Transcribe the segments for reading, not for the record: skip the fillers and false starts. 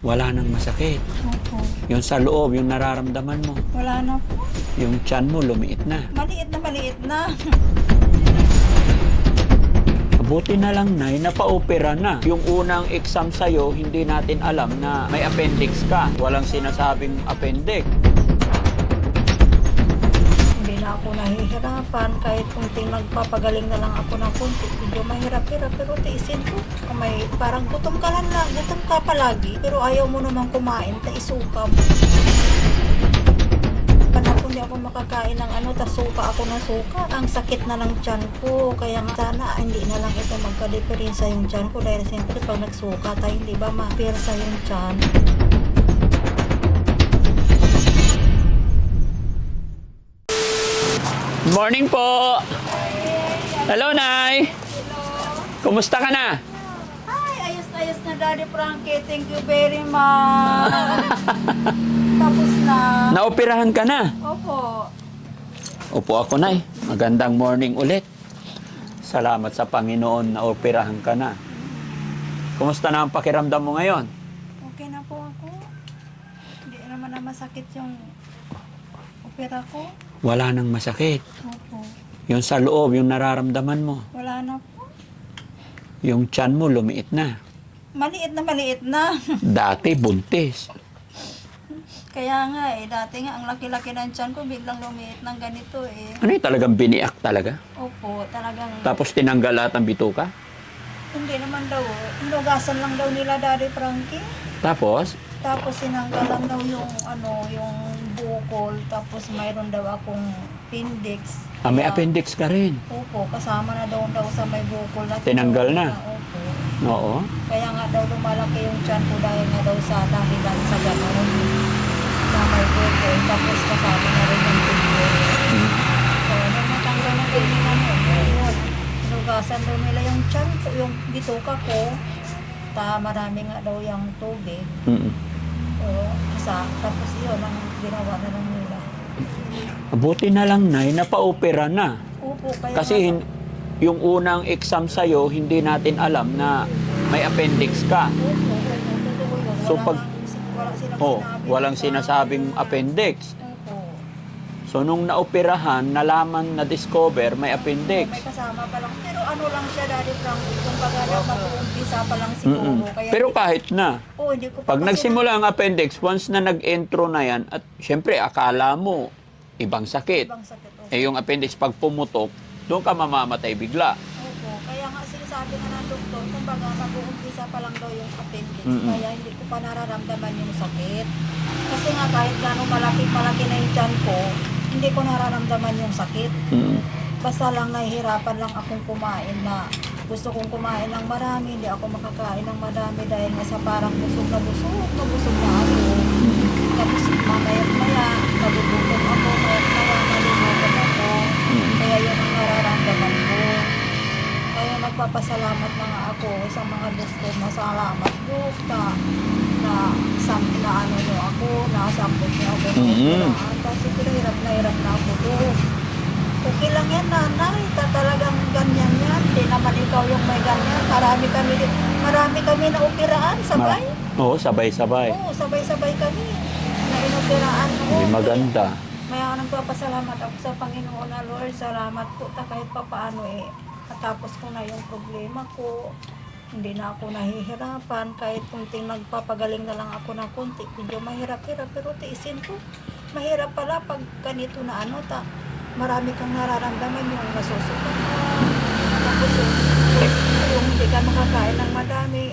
Wala nang masakit. Opo. Yung sa loob, yung nararamdaman mo. Wala na po. Yung tiyan mo, lumiit na. Maliit na maliit na. Buti na lang, Nay, napa-opera na. Yung unang exam sa'yo, hindi natin alam na may appendix ka. Walang sinasabing appendix. Hindi na ako nahihirapan kahit kunting nagpapagaling na lang ako ng kunti. Medyo mahirap-hirap pero tiisin ko. May parang gutom ka lang, gutom ka palagi. Pero ayaw mo naman kumain, taisuka. Kung hindi ako makakain ng tas suka ako ng suka. Ang sakit na ng tiyan ko. Kaya nga sana hindi na lang ito magka-diferensya yung tiyan ko. Dahil siyempre pag nagsuka tayo, hindi ba mapirsa yung tiyan. Morning po! Hello, Nay! Kumusta ka na? Ay, ayos-ayos na Daddy Frankie. Thank you very much. Tapos na. Naoperahan ka na? Opo. Opo ako, Nay. Magandang morning ulit. Salamat sa Panginoon na operahan ka na. Kumusta na ang pakiramdam mo ngayon? Okay na po ako. Hindi naman na masakit yung opera ko. Wala nang masakit. Opo. Yung sa loob, yung nararamdaman mo. Wala na po. Yung tiyan mo, lumiit na. Maliit na maliit na. Dati, buntis. Kaya nga dati nga ang laki-laki ng tiyan ko, biglang lumiit ng ganito Ano yung talagang biniak talaga? Opo, talagang. Tapos tinanggal lahat ng bituka? Hindi naman daw. Hinugasan lang daw nila Daddy Frankie. Tapos, Tapos sinanggal lang daw yung yung bukol. Tapos mayroon daw akong appendix. may Kaya- appendix ka rin. Opo, kasama na daw sa may bukol na. Tinanggal na? Opo. Oo. Kaya nga daw lumalaki yung tiyan ko dahil nga daw sa dahilan sa gano'n. Sa may bukol. Tapos kasama na rin yung bukol. So, nung natanggal na daw nila yun, hinugasan daw nila yung tiyan ko, yung bituka ko. Marami nga daw yung tubig. Mm. Tapos yun, ang ginawa na lang nila. Buti na lang, Nay, napa-opera na. Opo, kaya Kasi yung unang exam sa'yo, hindi natin alam na may appendix ka. Opo, totoo yun. So, Wala pag- wala silang Oh, sinabi walang sa sinasabing akin. appendix. Opo. So, nung naoperahan, nalaman, na-discover, may May appendix. kasama pa lang. Pero ano lang siya, Daddy Frank, kung baga na mag-uumpisa pa lang siguro. Mm-mm. Kaya Pero hindi- kahit na, hindi ko pa pag kasi nagsimula ang appendix, once na nag-intro na yan, at syempre, akala mo, ibang sakit. ibang sakit. Opo. Yung appendix, pag pumutok, doon ka mamamatay bigla. Opo. Kaya nga sinasabi nga ng doktor, kung baga mag-uumpisa pa lang daw yung appendix. Mm-mm. Kaya hindi ko pa nararamdaman yung sakit. Kasi nga kahit gano'ng malaki na yung tiyan ko, hindi ko nararamdaman yung sakit. Mm. Basta lang nahihirapan lang akong kumain na gusto kong kumain ng marami, hindi ako makakain ng madami dahil nga sa parang busog na ako. Tapos mamaya-maya, nagugutom ako, maya-maya, nagugutom ako. Kaya yun ang nararamdaman ko. Kaya nagpapasalamat na nga ako sa mga doktor, masalamat Dok na ano nyo ako, nasampot nyo ako. Kasi hirap na ako Dok. Okay lang yan, nanay. Talagang ganyan yan. Hindi naman ikaw yung may ganyan. Marami kami na operahan, sabay. Oo, sabay-sabay. Oo, sabay-sabay kami na inoperahan. May maganda. May nagpapasalamat ako sa Panginoon na Lord. Salamat po kahit pa paano matapos ko na yung problema ko. Hindi na ako nahihirapan. Kahit kunting nagpapagaling na lang ako ng kunti. Medyo mahirap-hirap pero tiisin ko. Mahirap pala pag ganito na marami kang nararamdaman yung nasusuka ka. Tapos yung hindi ka makakain ng madami.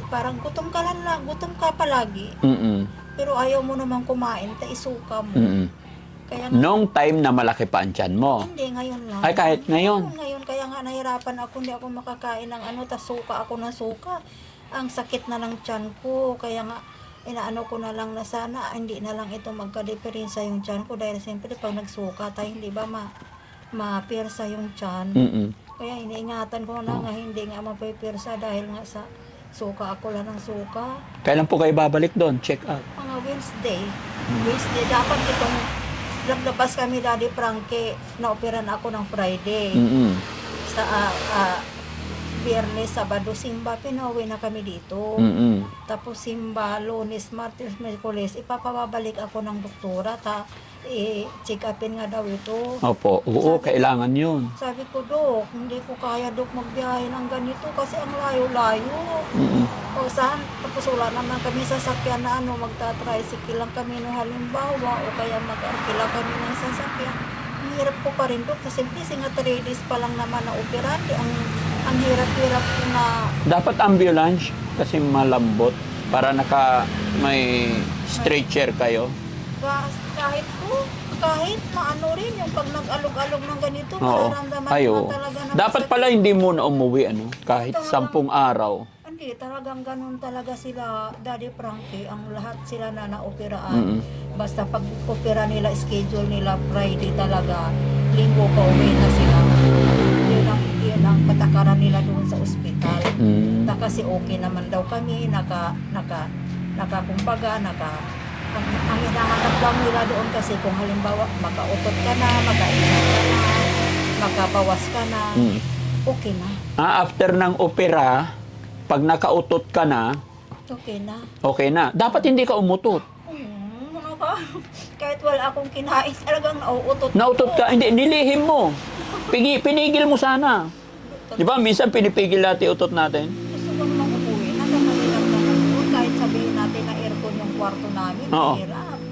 Parang gutom ka lang, gutom ka palagi. Mm-mm. Pero ayaw mo naman kumain, taisuka mo. Mm-mm. Kaya nga, Nung time na malaki pa ang tiyan mo. hindi, ngayon lang. Ay, kahit ngayon. Ngayon, kaya nga nahirapan ako, hindi ako makakain ng tas suka ako ng suka. Ang sakit na ng tiyan ko, kaya nga, inaano ko na lang na sana, hindi na lang ito magka-diferensya yung tiyan ko. Dahil siyempre, pag nagsuka tayo, hindi ba mapirsa yung tiyan. Mm-mm. Kaya iniingatan ko na nga, hindi nga mapipirsa dahil nga sa suka ako lang ng suka. Kailan po kayo babalik doon? Check up. Mga Wednesday. Wednesday, dapat itong labas kami Daddy Frankie, na-operan ako ng Friday. Mm-mm. Sa Biyernes, Sabado, simba, pinauwi na kami dito. Mm-mm. Tapos simba, Lunes, Martes, Miyerkules, ipapabalik ako ng doktora, check upin nga daw ito. Opo. Oo, kailangan yun. Sabi ko, Dok, hindi ko kaya, Dok, magbiyahe ng ganito kasi ang layo-layo. Mm-mm. O saan? Tapos wala naman kami sasakyan na magta-tricycle lang kami no halimbawa o kaya mag-arkila kami ng sasakyan. Ang hirap ko pa rin, Dok, kasi nga 3 days pa lang naman na operan. Ang hirap-hirap ko na Dapat ambulance kasi malambot para may stretcher kayo. kahit maano rin yung pag nag-alog-alog ng ganito, Oo. mararamdaman Ay, mo oo. na talaga na Dapat masakit. pala hindi mo na umuwi, kahit 10 araw. Hindi, talagang ganun talaga sila, Daddy Frankie, ang lahat sila na naoperaan. Mm-mm. Basta pag opera nila, schedule nila Friday talaga, Linggo pa uwi na sila. Yun ang patakaran nila doon sa ospital. Mm. Kasi okay naman daw kami, kumbaga, ang hinahanap lang nila doon kasi kung halimbawa makautot ka na, makainom ka na, makabawas ka na, Mm. okay na. After ng opera, pag nakautot ka na, Okay na. okay na. Dapat hindi ka umutot. Ano ka? Kahit wala akong kinain, talagang nauutot. Nautot ka, hindi, nilihim mo. Pinigil mo sana. Di ba, minsan pinipigil natin utot natin. Gusto ko namang umuwi. Nagkakalilang naman doon. Kahit sabihin natin na aircon yung kwarto namin, Oo.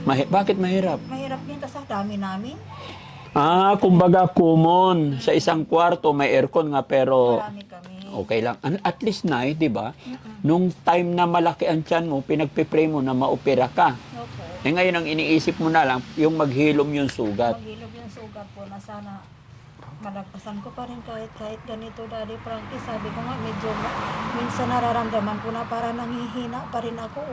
mahirap. Bakit mahirap? Mahirap din kasi ang dami namin. Kumbaga common. Sa isang kwarto may aircon nga pero Marami kami. okay lang. At least na, di ba? Nung time na malaki ang tiyan mo, pinagpipray mo na maopera ka. Opo. Ngayon ang iniisip mo na lang, yung maghilom yung sugat. Maghilog yung sugat po na sana malagpasan ko pa rin kahit ganito, Daddy Frankie. Sabi ko nga, medyo minsan nararamdaman ko na para nanghihina pa rin ako,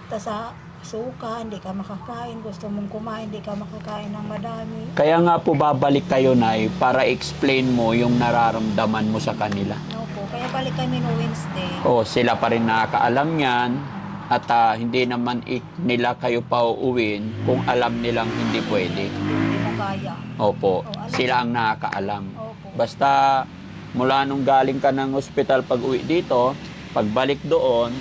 Tas sa suka, hindi ka makakain. Gusto mong kumain, hindi ka makakain ng madami. Kaya nga po babalik kayo, Nay, para explain mo yung nararamdaman mo sa kanila. Opo, kaya balik kami no Wednesday. Sila pa rin nakakaalam yan. At hindi naman nila kayo pauuwin kung alam nilang hindi pwede. Hindi mo kaya. Opo, alam. sila ang nakakaalam. Opo. Basta mula nung galing ka ng ospital pag uwi dito, pagbalik doon,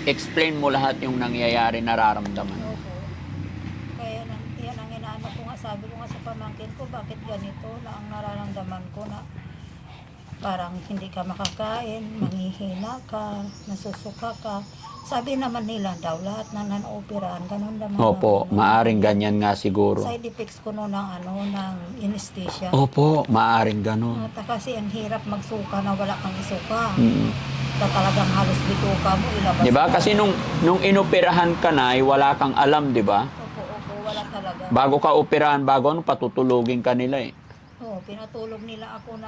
explain mo lahat yung nangyayari, nararamdaman. Opo. Kaya yan ang inaano ko nga, sabi ko nga sa pamangkin ko, bakit ganito na ang nararamdaman ko na parang hindi ka makakain, manghihina ka, nasusuka ka. Sabi naman nila daw, lahat na nan-operaan, ganun naman. Opo, maaring ganyan nga siguro. Side effects ko no ng anesthesia. Opo, maaring ganun. Kasi ang hirap magsuka na wala kang isuka. Mm. Talagang halos bituka mo, ilabas Di ba? mo. Kasi nung inoperahan ka na, wala kang alam, di ba? Opo, wala talaga. Bago ka operahan, patutulugin ka nila eh. Oo, pinatulog nila ako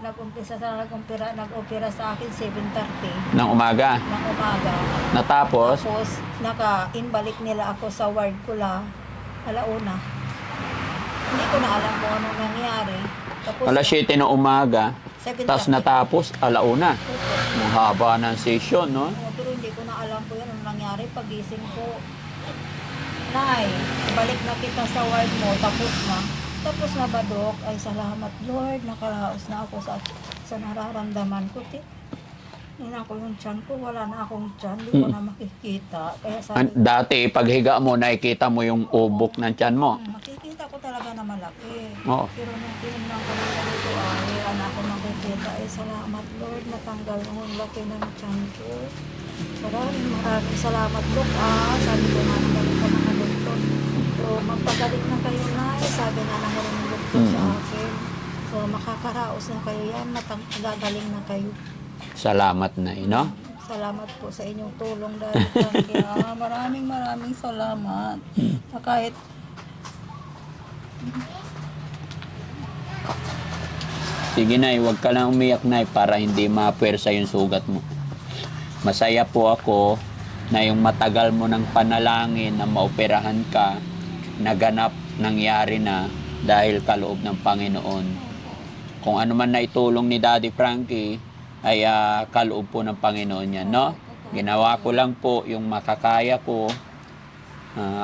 nag-opera sa akin 7:30 Ng umaga. ng umaga. Natapos, Tapos, naka-inbalik nila ako sa ward ko alauna. Hindi ko na alam kung anong nangyari. Tapos, alas 7 ng umaga, 7:30. tapos natapos, alauna. Opo. Ang haba ng session, no? Pero hindi ko na alam po yun anong nangyari. Pagising ko, Nay, balik na kita sa ward mo, tapos na ba, Dok? Ay, salamat, Lord. Nakaraos na ako sa nararamdaman ko. Tingnan ko yung tiyan ko. Wala na akong tiyan. Hindi ko na makikita. Kaya sabi ko, Dati, paghiga mo, nakikita mo yung ubok ng tiyan mo. makikita ko talaga na malaki. Oo. Pero nung tinignan ko nila dito, wala na ako makikita. Ay, salamat, Lord. Natanggal yung laki ng tiyan ko. Maraming salamat, Dok. Sabi ko nga naman sa mga doktor. So, magpagaling na kayo na. Sabi nga naman ng doktor sa akin. So, makakaraos na kayo yan. Gagaling na kayo. Salamat na, no? Salamat po sa inyong tulong dahil kaya maraming salamat. Kahit Sige, Nay, huwag ka lang umiyak, Nay, para hindi mapuwersa yung sugat mo. Masaya po ako na yung matagal mo ng panalangin na maoperahan ka, naganap, nangyari na dahil kaloob ng Panginoon. Kung ano man na itulong ni Daddy Frankie, ay kaloob po ng Panginoon yan, no? Ginawa ko lang po yung makakaya ko.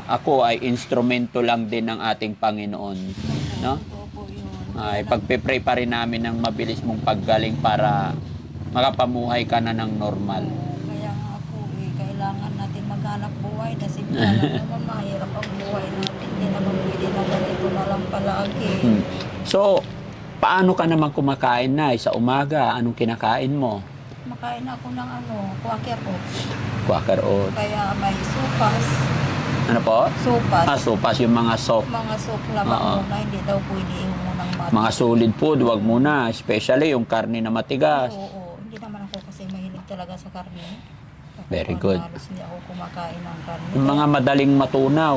Ako ay instrumento lang din ng ating Panginoon, no? opo yun. Ipagpe-pray pa rin namin ng mabilis mong paggaling para makapamuhay ka na ng normal. Kaya nga ako kailangan natin maghanap buhay na simple lang naman mahirap ang buhay natin. Hindi naman pwede na ganito na lang palagi. So, paano ka naman kumakain na sa umaga? Anong kinakain mo? Makain ako ng quaker oats. Quaker oats. Kaya may sopas. Ano po? Sopas. Sopas, yung mga soup. Mga soup lamang muna, hindi daw pwede yung munang mati. Mga solid food, wag muna. Especially yung karne na matigas. Oo, hindi naman ako kasi mahilig talaga sa karne. Ako, Very good. halos hindi ako kumakain ng karne. Yung mga madaling matunaw.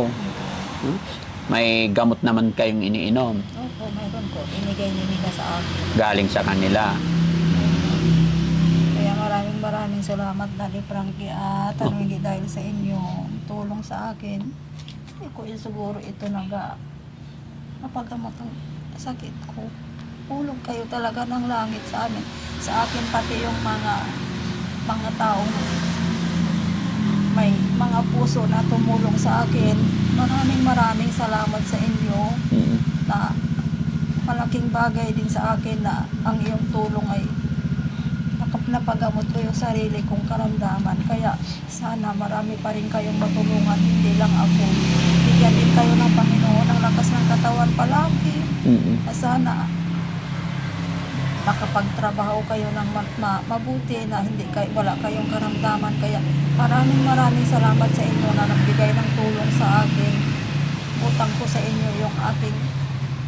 May gamot naman kayong iniinom. Opo, mayroon ko. Inigay nila sa akin. Galing sa kanila. Kaya maraming salamat Daddy Frankie at hindi dahil sa inyo tulong sa akin. Hindi ko yun siguro ito napagamot ang sakit ko. Ulog kayo talaga ng langit sa amin. Sa akin pati yung mga taong may mga puso na tumulong sa akin. Maraming salamat sa inyo na malaking bagay din sa akin na ang iyong tulong ay napagamot ko yung sarili kong karamdaman. Kaya sana marami pa rin kayong matulungan, hindi lang ako. Bigyan din kayo ng Panginoon ng lakas ng katawan palagi. Sana makapagtrabaho kayo ng mabuti na wala kayong karamdaman. Kaya maraming salamat sa inyo na nagbigay ng tulong sa akin. Utang ko sa inyo yung aking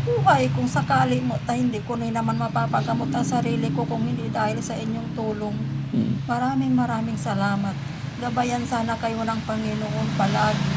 buhay. Kung sakali mo hindi ko na naman mapapagamot ang sarili ko kung hindi dahil sa inyong tulong. Maraming salamat. Gabayan sana kayo ng Panginoon palagi.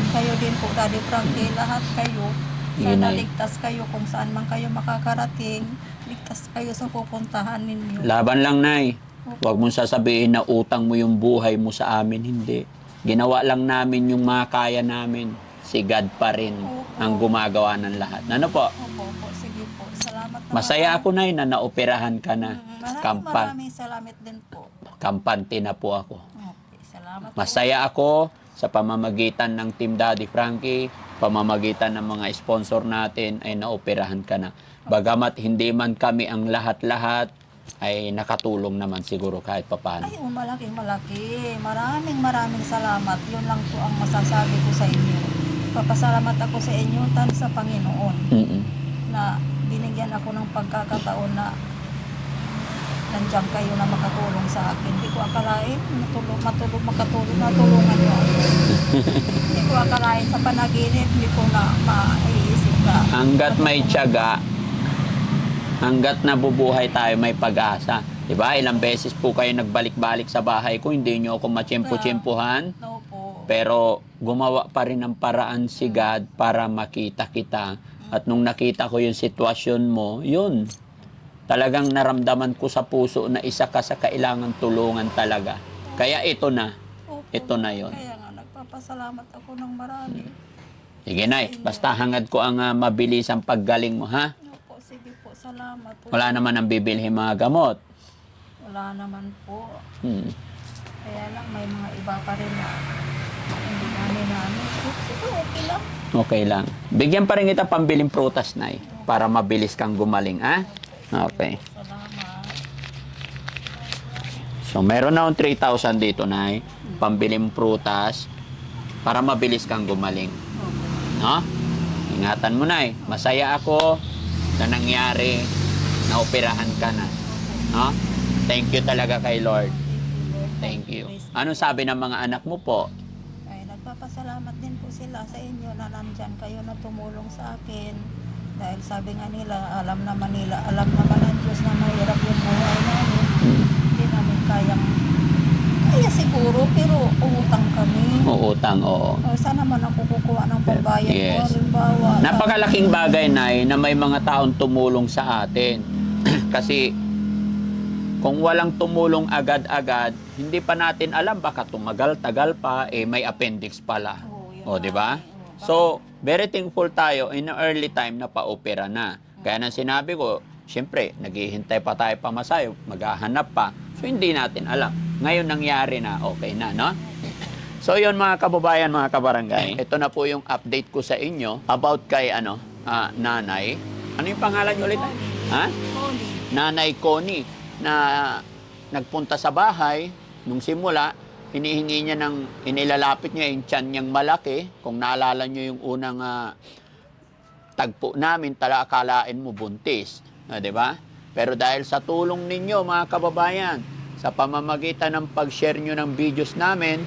Kayo din po, Daddy Frankie, lahat kayo. Sana ligtas kayo kung saan man kayo makakarating. Ligtas kayo sa pupuntahan ninyo. Laban lang, Nay. Huwag mong sasabihin na utang mo yung buhay mo sa amin. Hindi. Ginawa lang namin yung makaya namin. Si God pa rin ang gumagawa ng lahat. Ano po? Opo, sige po. Salamat na Masaya ako, Nay, na naoperahan ka na. Maraming salamat din po. Kampante na po ako. Okay, salamat Masaya ako sa pamamagitan ng Team Daddy Frankie, pamamagitan ng mga sponsor natin ay naoperahan ka na. Bagamat hindi man kami ang lahat-lahat, ay nakatulong naman siguro kahit papaano. Ay, malaking. Maraming salamat. Yun lang po ang masasabi ko sa inyo. Papasalamat ako sa inyo tan sa Panginoon na binigyan ako ng pagkakataon na nandiyan kayo na makatulong sa akin. Hindi ko akalain matulungan niyo ako. Hindi ko akalain sa panaginip, hindi ko na maiisip na. Hanggat may tiyaga, hanggat nabubuhay tayo, may pag-asa. Diba? Ilang beses po kayo nagbalik-balik sa bahay ko, hindi nyo ako matsyempo-tsyempohan. No po. Pero gumawa pa rin ng paraan si God para makita kita. At nung nakita ko yung sitwasyon mo, yun. Talagang naramdaman ko sa puso na isa ka sa kailangan tulungan talaga. Kaya ito na. Ito na yun. Kaya nga, nagpapasalamat ako ng marami. Sige, Nay. Basta hangad ko ang mabilis ang paggaling mo, ha? Opo, sige po. Salamat po. Wala naman ang bibilhin mga gamot. Wala naman po. Kaya lang, may mga iba pa rin na hindi namin. Ito, okay lang. Okay lang. Bigyan pa rin kita pambiling prutas, Nay. Para mabilis kang gumaling, ha? Okay. Salamat. So, meron na akong 3,000 dito, Nay. Pambiling prutas para mabilis kang gumaling. Okay. No? Ingatan mo, Nay. Masaya ako na nangyari na operahan ka na. No? Thank you talaga kay Lord. Thank you. Ano sabi ng mga anak mo po? Ay, nagpapasalamat din po sila sa inyo na nandyan kayo na tumulong sa akin. Dahil sabi nga nila, alam naman ng Diyos na mahirap yung buhay namin. Hindi namin kaya siguro, pero uutang kami. Uutang, oo. Sana man ako kukuha ng pambayad ko. Yes. Halimbawa, Napakalaking bagay, Nay, na may mga taong tumulong sa atin. Kasi kung walang tumulong agad-agad, hindi pa natin alam, baka tumagal-tagal pa, may appendix pala. Di ba? So, very thankful tayo in the early time na pa-opera na. Kaya nang sinabi ko, siyempre, naghihintay pa tayo pamasayo, maghahanap pa. So, hindi natin alam. Ngayon nangyari na, okay na, no? So, yun mga kababayan, mga kabarangay. Ito na po yung update ko sa inyo about kay nanay. Ano yung pangalan niyo ulit? Ha? Connie. Nanay Connie na nagpunta sa bahay nung simula, hinihingi niya inilalapit niya yung tiyan niyang malaki. Kung naalala niyo yung unang tagpo namin, akalain mo buntis. Di ba? Pero dahil sa tulong ninyo, mga kababayan, sa pamamagitan ng pag-share nyo ng videos namin,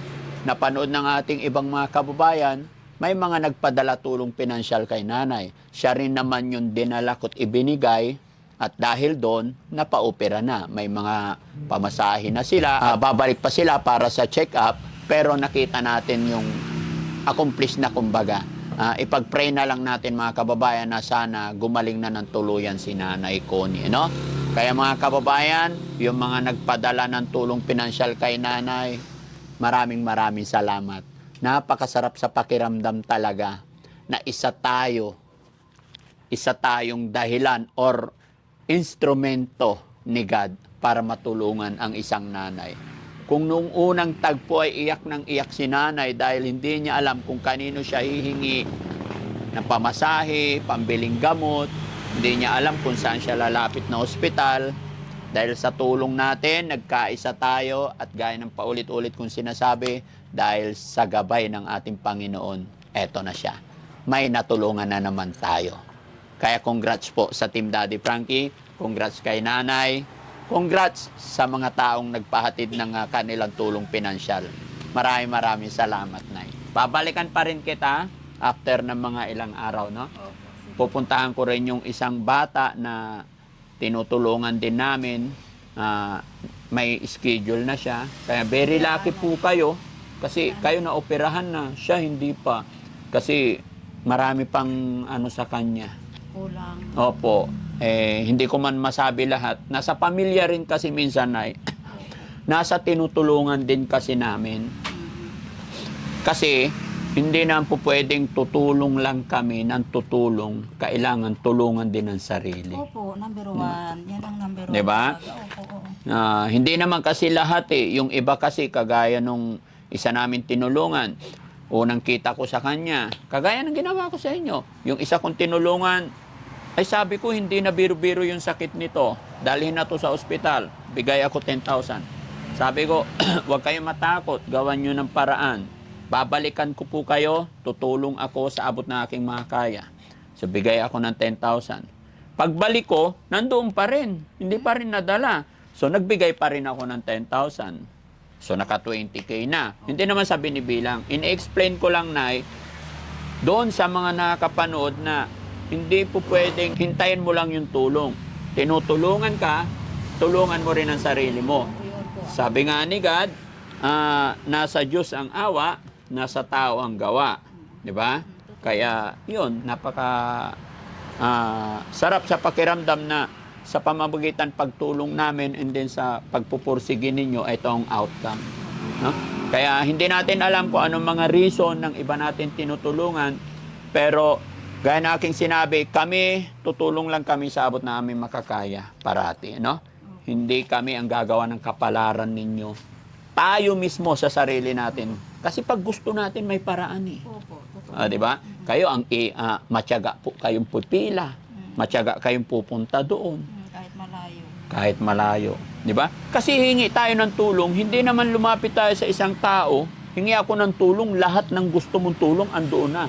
napanood ng ating ibang mga kababayan, may mga nagpadala tulong pinansyal kay nanay. Siya rin naman yung dinala ko't ibinigay at dahil doon, napaopera na. May mga pamasahe na sila. Babalik pa sila para sa check-up pero nakita natin yung accomplish na kumbaga. Ipag-pray na lang natin mga kababayan na sana gumaling na ng tuluyan si Nanay Connie. No? Kaya mga kababayan, yung mga nagpadala ng tulong pinansyal kay nanay, maraming salamat. Napakasarap sa pakiramdam talaga na isa tayong dahilan or instrumento ni God para matulungan ang isang nanay. Kung nung unang tagpo ay iyak ng iyak si nanay dahil hindi niya alam kung kanino siya hihingi ng pamasahe, pambiling gamot, hindi niya alam kung saan siya lalapit na ospital. Dahil sa tulong natin, nagkaisa tayo at gaya ng paulit-ulit kong sinasabi, dahil sa gabay ng ating Panginoon, eto na siya. May natulungan na naman tayo. Kaya congrats po sa Team Daddy Frankie, congrats kay nanay, congrats sa mga taong nagpahatid ng kanilang tulong pinansyal. Maraming salamat, Nay. Babalikan pa rin kita after ng mga ilang araw, no? Pupuntahan ko rin yung isang bata na tinutulungan din namin. May schedule na siya. Kaya very lucky po kayo kasi kayo na operahan na, siya hindi pa. Kasi marami pang sa kanya. Kulang. Opo. Hindi ko man masabi lahat. Nasa pamilya rin kasi minsan ay nasa tinutulungan din kasi namin. Kasi hindi na po pwedeng tutulong lang kami ng tutulong. Kailangan tulungan din ang sarili. Opo, number one. Yan ang number one. Diba? Opo. Hindi naman kasi lahat Yung iba kasi kagaya nung isa namin tinulungan. Unang kita ko sa kanya. Kagaya ng ginawa ko sa inyo. Yung isa kong tinulungan, ay sabi ko hindi na biro-biro yung sakit nito. Dalhin na to sa ospital. Bigay ako 10,000. Sabi ko, huwag kayong matakot. Gawan nyo ng paraan. Babalikan ko po kayo, tutulong ako sa abot na aking makakaya. So, bigay ako ng 10,000. Pagbalik ko, nandoon pa rin. Hindi pa rin nadala. So, nagbigay pa rin ako ng 10,000. So, naka 20K na. Hindi naman sa binibilang. In-explain ko lang, Nay, doon sa mga nakakapanood na hindi po pwedeng hintayin mo lang yung tulong. Tinutulungan ka, tulungan mo rin ang sarili mo. Sabi nga ni God, nasa Diyos ang awa, nasa tao ang gawa. Diba? Kaya, yun, sarap sa pakiramdam na sa pamamagitan pagtulong namin and then sa pagpupursige ninyo, ito ang outcome. No? Kaya hindi natin alam kung anong mga reason ng iba natin tinutulungan, pero gaya na aking sinabi, kami, tutulong lang kami sa abot na aming makakaya parati. No? Hindi kami ang gagawa ng kapalaran ninyo. Tayo mismo sa sarili natin. Kasi pag gusto natin, may paraan Opo. Diba? Kayo ang matyaga po kayong pupila. Matyaga kayong pupunta doon. Kahit malayo. Diba? Kasi hingi tayo ng tulong, hindi naman lumapit tayo sa isang tao, hingi ako ng tulong, lahat ng gusto mong tulong, andoon na.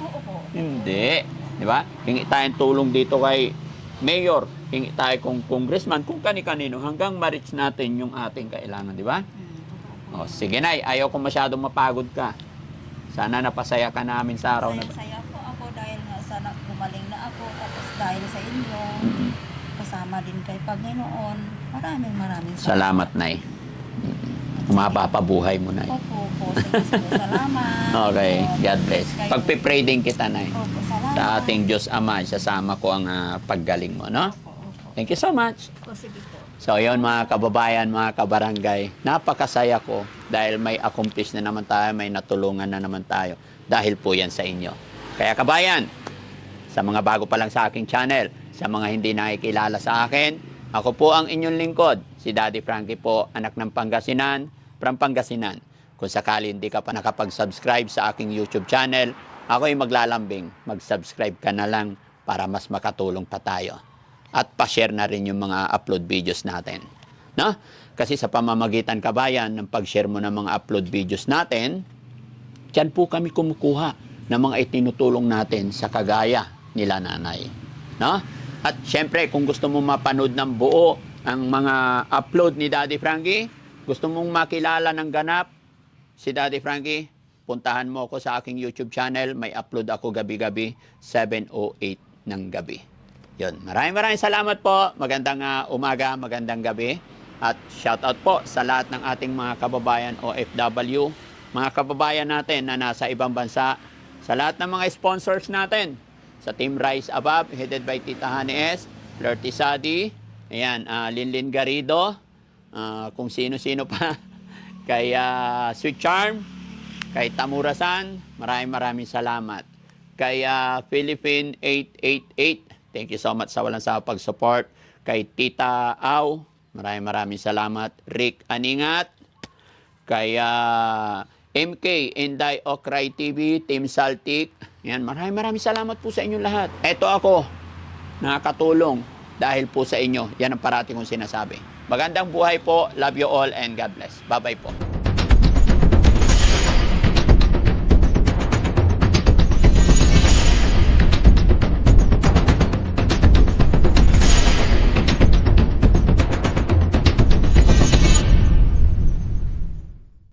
Hindi. Diba? Hingi tayong tulong dito kay mayor, hingi tayo kung congressman, kung kani-kanino, hanggang ma-reach natin yung ating kailangan. Diba? O, sige, Nay, ayaw ko masyadong mapagod ka. Sana napasaya ka namin sa araw na. Saya po ako dahil nga sana gumaling na ako. Tapos dahil sa inyo, kasama din kay Panginoon. Maraming salamat, Nay. Mapapabuhay mo, Nay. Opo. Sige, salamat. Okay, God bless. Pagpipray din kita, Nay. Opo, salamat. Sa ating Diyos Ama, sasama ko ang paggaling mo, no? Thank you so much. Sige po. So, yun mga kababayan, mga kabarangay, napakasaya ko dahil may accomplish na naman tayo, may natulungan na naman tayo. Dahil po yan sa inyo. Kaya kabayan, sa mga bago pa lang sa aking channel, sa mga hindi nakikilala sa akin, ako po ang inyong lingkod, si Daddy Frankie po, anak ng Pangasinan, from Pangasinan. Kung sakali hindi ka pa nakapag-subscribe sa aking YouTube channel, ako'y maglalambing, mag-subscribe ka na lang para mas makatulong pa tayo. at pa-share na rin yung mga upload videos natin. No? Kasi sa pamamagitan kabayan ng pag-share mo ng mga upload videos natin, diyan po kami kumukuha ng mga itinutulong natin sa kagaya nila nanay. No? At syempre, kung gusto mo mapanood ng buo ang mga upload ni Daddy Frankie, gusto mong makilala ng ganap si Daddy Frankie, puntahan mo ako sa aking YouTube channel. May upload ako gabi-gabi, 7:08 ng gabi. Yun. Maraming salamat po. Magandang umaga, magandang gabi. At shoutout po sa lahat ng ating mga kababayan OFW, mga kababayan natin na nasa ibang bansa, sa lahat ng mga sponsors natin, sa Team Rise Above, headed by Tita Honey S, Flirty Sadi, ayan, Linlin Garrido, kung sino-sino pa, kay Sweet Charm, kay Tamura-san, maraming salamat. Kay Philippine 888, thank you so much sa walang sawa pag-support. Kay Tita Au, maraming salamat. Rick Aningat, kay MK Inday Okray TV, Team Saltik. Yan, maraming salamat po sa inyong lahat. Eto ako, nakakatulong dahil po sa inyo. Yan ang parati kong sinasabi. Magandang buhay po. Love you all and God bless. Bye-bye po.